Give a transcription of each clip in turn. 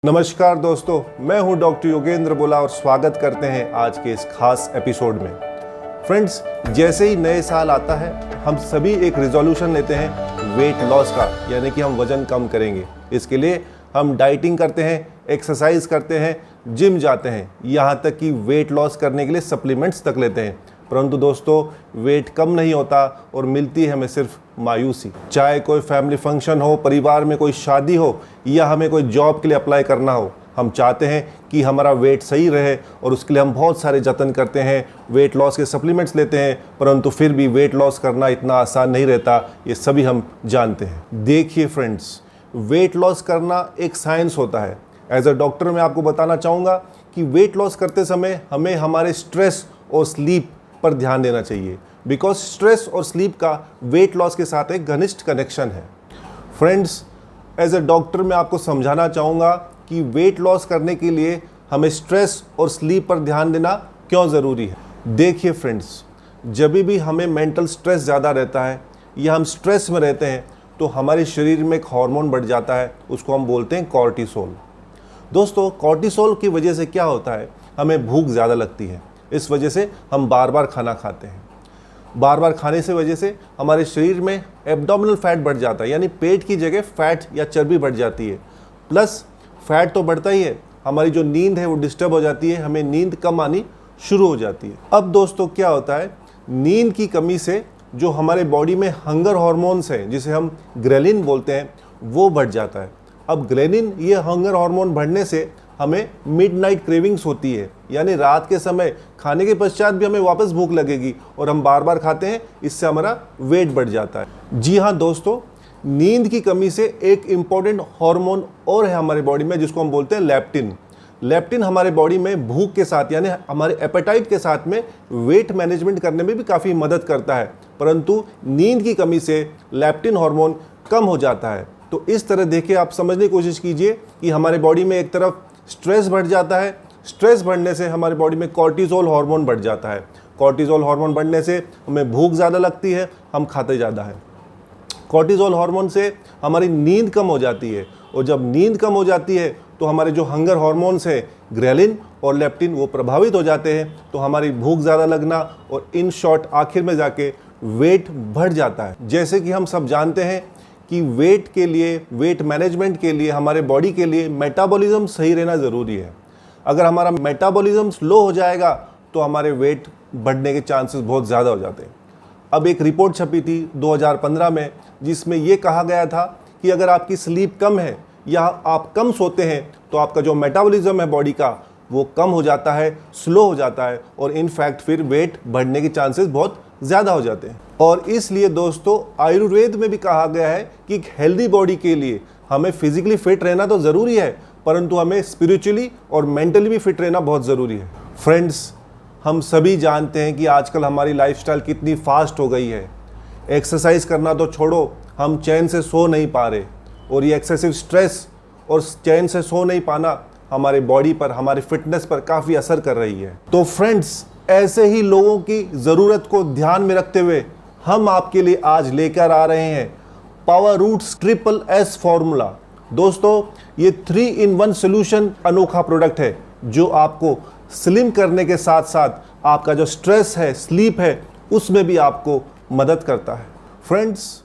नमस्कार दोस्तों, मैं हूं डॉक्टर योगेंद्र बोला और स्वागत करते हैं आज के इस खास एपिसोड में। फ्रेंड्स, जैसे ही नए साल आता है हम सभी एक रिजोल्यूशन लेते हैं वेट लॉस का, यानी कि हम वजन कम करेंगे। इसके लिए हम डाइटिंग करते हैं, एक्सरसाइज करते हैं, जिम जाते हैं, यहाँ तक कि वेट लॉस करने के लिए सप्लीमेंट्स तक लेते हैं। परंतु दोस्तों, वेट कम नहीं होता और मिलती है हमें सिर्फ मायूसी। चाहे कोई फैमिली फंक्शन हो, परिवार में कोई शादी हो या हमें कोई जॉब के लिए अप्लाई करना हो, हम चाहते हैं कि हमारा वेट सही रहे और उसके लिए हम बहुत सारे जतन करते हैं, वेट लॉस के सप्लीमेंट्स लेते हैं। परंतु फिर भी वेट लॉस करना इतना आसान नहीं रहता, ये सभी हम जानते हैं। देखिए फ्रेंड्स, वेट लॉस करना एक साइंस होता है। एज अ डॉक्टर मैं आपको बताना चाहूँगा कि वेट लॉस करते समय हमें हमारे स्ट्रेस और स्लीप पर ध्यान देना चाहिए, बिकॉज स्ट्रेस और स्लीप का वेट लॉस के साथ एक घनिष्ठ कनेक्शन है। फ्रेंड्स, एज अ डॉक्टर मैं आपको समझाना चाहूँगा कि वेट लॉस करने के लिए हमें स्ट्रेस और स्लीप पर ध्यान देना क्यों ज़रूरी है। देखिए फ्रेंड्स, जब भी हमें मेंटल स्ट्रेस ज़्यादा रहता है या हम स्ट्रेस में रहते हैं तो हमारे शरीर में एक हार्मोन बढ़ जाता है, उसको हम बोलते हैं कॉर्टिसोल। दोस्तों, कॉर्टिसोल की वजह से क्या होता है, हमें भूख ज़्यादा लगती है। इस वजह से हम बार बार खाना खाते हैं। बार बार खाने से वजह से हमारे शरीर में एब्डोमिनल फैट बढ़ जाता है, यानी पेट की जगह फैट या चर्बी बढ़ जाती है। प्लस फैट तो बढ़ता ही है, हमारी जो नींद है वो डिस्टर्ब हो जाती है, हमें नींद कम आनी शुरू हो जाती है। अब दोस्तों क्या होता है, नींद की कमी से जो हमारे बॉडी में हंगर हार्मोन्स हैं, जिसे हम ग्रेलिन बोलते हैं, वो बढ़ जाता है। अब ग्रेलिन, ये हंगर हार्मोन बढ़ने से हमें मिडनाइट क्रेविंग्स होती है, यानी रात के समय खाने के पश्चात भी हमें वापस भूख लगेगी और हम बार बार खाते हैं, इससे हमारा वेट बढ़ जाता है। जी हाँ दोस्तों, नींद की कमी से एक इम्पॉर्टेंट हार्मोन और है हमारे बॉडी में, जिसको हम बोलते हैं लेप्टिन। लेप्टिन हमारे बॉडी में भूख के साथ, यानी हमारे एपेटाइट के साथ में वेट मैनेजमेंट करने में भी काफ़ी मदद करता है। परंतु नींद की कमी से लेप्टिन हार्मोन कम हो जाता है। तो इस तरह देखिए, आप समझने की कोशिश कीजिए कि हमारे बॉडी में एक तरफ स्ट्रेस बढ़ जाता है, स्ट्रेस बढ़ने से हमारी बॉडी में कॉर्टिसोल हार्मोन बढ़ जाता है। कॉर्टिसोल हार्मोन बढ़ने से हमें भूख ज़्यादा लगती है, हम खाते ज़्यादा हैं। कॉर्टिसोल हार्मोन से हमारी नींद कम हो जाती है और जब नींद कम हो जाती है तो हमारे जो हंगर हार्मोन्स हैं, ग्रेलिन और लेप्टिन, वो प्रभावित हो जाते हैं। तो हमारी भूख ज़्यादा लगना और इन शॉर्ट आखिर में जाके वेट बढ़ जाता है। जैसे कि हम सब जानते हैं कि वेट के लिए, वेट मैनेजमेंट के लिए, हमारे बॉडी के लिए मेटाबॉलिज्म सही रहना ज़रूरी है। अगर हमारा मेटाबॉलिज्म स्लो हो जाएगा तो हमारे वेट बढ़ने के चांसेस बहुत ज़्यादा हो जाते हैं। अब एक रिपोर्ट छपी थी 2015 में, जिसमें ये कहा गया था कि अगर आपकी स्लीप कम है या आप कम सोते हैं तो आपका जो मेटाबॉलिज्म है बॉडी का, वो कम हो जाता है, स्लो हो जाता है और इनफैक्ट फिर वेट बढ़ने के चांसेस बहुत ज़्यादा हो जाते हैं। और इसलिए दोस्तों, आयुर्वेद में भी कहा गया है कि एक हेल्दी बॉडी के लिए हमें फिजिकली फिट रहना तो ज़रूरी है, परंतु हमें स्पिरिचुअली और मेंटली भी फिट रहना बहुत ज़रूरी है। फ्रेंड्स, हम सभी जानते हैं कि आजकल हमारी लाइफस्टाइल कितनी फास्ट हो गई है। एक्सरसाइज करना तो छोड़ो, हम चैन से सो नहीं पा रहे और ये एक्सेसिव स्ट्रेस और चैन से सो नहीं पाना हमारे बॉडी पर, हमारी फिटनेस पर काफ़ी असर कर रही है। तो फ्रेंड्स, ऐसे ही लोगों की ज़रूरत को ध्यान में रखते हुए हम आपके लिए आज लेकर आ रहे हैं power roots triple S formula. दोस्तों, ये 3-in-1 सोल्यूशन अनोखा प्रोडक्ट है जो आपको स्लिम करने के साथ साथ आपका जो स्ट्रेस है, स्लीप है, उसमें भी आपको मदद करता है। Friends,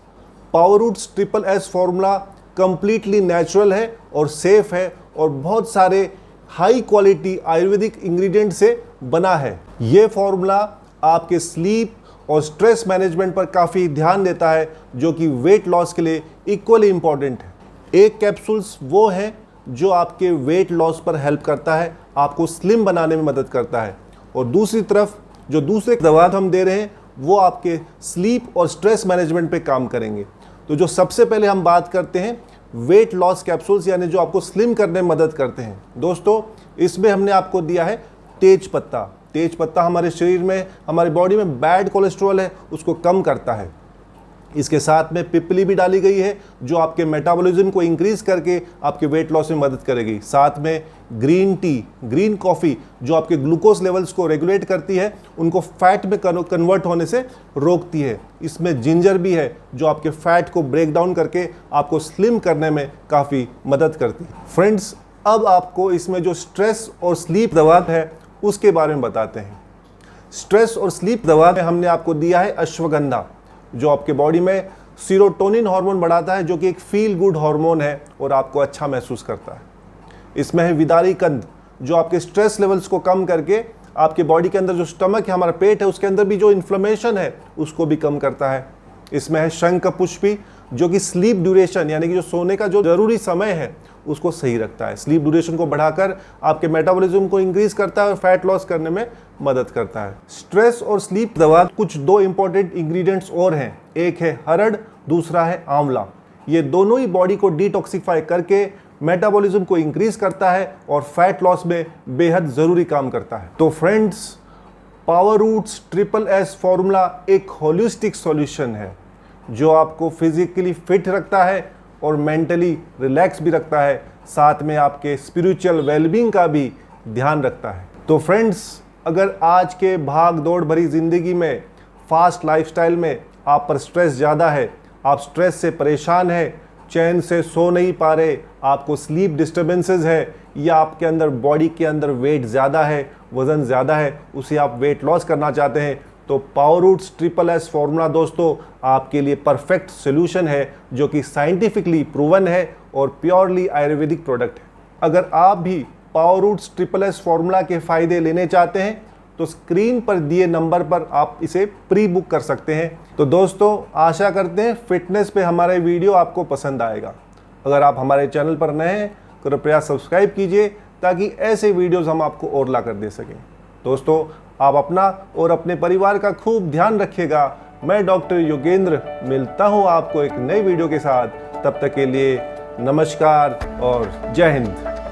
power roots triple S formula completely natural है और सेफ है और बहुत सारे हाई क्वालिटी आयुर्वेदिक इंग्रेडिएंट से बना है। ये फॉर्मूला आपके स्लीप और स्ट्रेस मैनेजमेंट पर काफ़ी ध्यान देता है, जो कि वेट लॉस के लिए इक्वली इम्पॉर्टेंट है। एक कैप्सूल्स वो है जो आपके वेट लॉस पर हेल्प करता है, आपको स्लिम बनाने में मदद करता है, और दूसरी तरफ जो दूसरे दवा हम दे रहे हैं वो आपके स्लीप और स्ट्रेस मैनेजमेंट पे काम करेंगे। तो जो सबसे पहले हम बात करते हैं वेट लॉस कैप्सूल्स, यानी जो आपको स्लिम करने में मदद करते हैं। दोस्तों, इसमें हमने आपको दिया है तेज पत्ता। तेज पत्ता हमारे शरीर में, हमारी बॉडी में बैड कोलेस्ट्रॉल है उसको कम करता है। इसके साथ में पिपली भी डाली गई है जो आपके मेटाबॉलिज्म को इंक्रीज करके आपके वेट लॉस में मदद करेगी। साथ में ग्रीन टी, ग्रीन कॉफ़ी जो आपके ग्लूकोज लेवल्स को रेगुलेट करती है, उनको फैट में कन्वर्ट होने से रोकती है। इसमें जिंजर भी है जो आपके फैट को ब्रेक डाउन करके आपको स्लिम करने में काफ़ी मदद करती है। फ्रेंड्स, अब आपको इसमें जो स्ट्रेस और स्लीप दवा है उसके बारे में बताते हैं। स्ट्रेस और स्लीप दवा में हमने आपको दिया है अश्वगंधा, जो आपके बॉडी में सीरोटोनिन हार्मोन बढ़ाता है, जो कि एक फील गुड हार्मोन है और आपको अच्छा महसूस करता है। इसमें है विदारी कंद, जो आपके स्ट्रेस लेवल्स को कम करके आपके बॉडी के अंदर जो स्टमक है, हमारा पेट है, उसके अंदर भी जो इन्फ्लेमेशन है उसको भी कम करता है। इसमें है शंख पुष्पी, जो कि स्लीप ड्यूरेशन यानी कि जो सोने का जो जरूरी समय है उसको सही रखता है। स्लीप ड्यूरेशन को बढ़ाकर आपके मेटाबॉलिज्म को इंक्रीज करता है और फैट लॉस करने में मदद करता है। स्ट्रेस और स्लीप दवा कुछ दो इंपॉर्टेंट इंग्रेडिएंट्स और हैं, एक है हरड़, दूसरा है आंवला। ये दोनों ही बॉडी को डिटॉक्सिफाई करके मेटाबॉलिज्म को इंक्रीज करता है और फैट लॉस में बेहद जरूरी काम करता है। तो friends, power roots triple S formula एक होलिस्टिक सॉल्यूशन है जो आपको फिजिकली फिट रखता है और मेंटली रिलैक्स भी रखता है, साथ में आपके स्पिरिचुअल वेलबींग का भी ध्यान रखता है। तो फ्रेंड्स, अगर आज के भाग दौड़ भरी ज़िंदगी में, फास्ट लाइफस्टाइल में आप पर स्ट्रेस ज़्यादा है, आप स्ट्रेस से परेशान हैं, चैन से सो नहीं पा रहे, आपको स्लीप डिस्टर्बेंसेस है, या आपके अंदर बॉडी के अंदर वेट ज़्यादा है, वज़न ज़्यादा है, उसे आप वेट लॉस करना चाहते हैं, तो power roots triple S formula दोस्तों आपके लिए परफेक्ट सोल्यूशन है, जो कि साइंटिफिकली प्रूवन है और प्योरली आयुर्वेदिक प्रोडक्ट है। अगर आप भी power roots triple S formula के फ़ायदे लेने चाहते हैं तो स्क्रीन पर दिए नंबर पर आप इसे प्री बुक कर सकते हैं। तो दोस्तों, आशा करते हैं फिटनेस पे हमारा वीडियो आपको पसंद आएगा। अगर आप हमारे चैनल पर नए हैं तो कृपया सब्सक्राइब कीजिए, ताकि ऐसे वीडियोस हम आपको और ला कर दे सकें। दोस्तों, आप अपना और अपने परिवार का खूब ध्यान रखिएगा। मैं डॉक्टर योगेंद्र मिलता हूँ आपको एक नई वीडियो के साथ। तब तक के लिए नमस्कार और जय हिंद।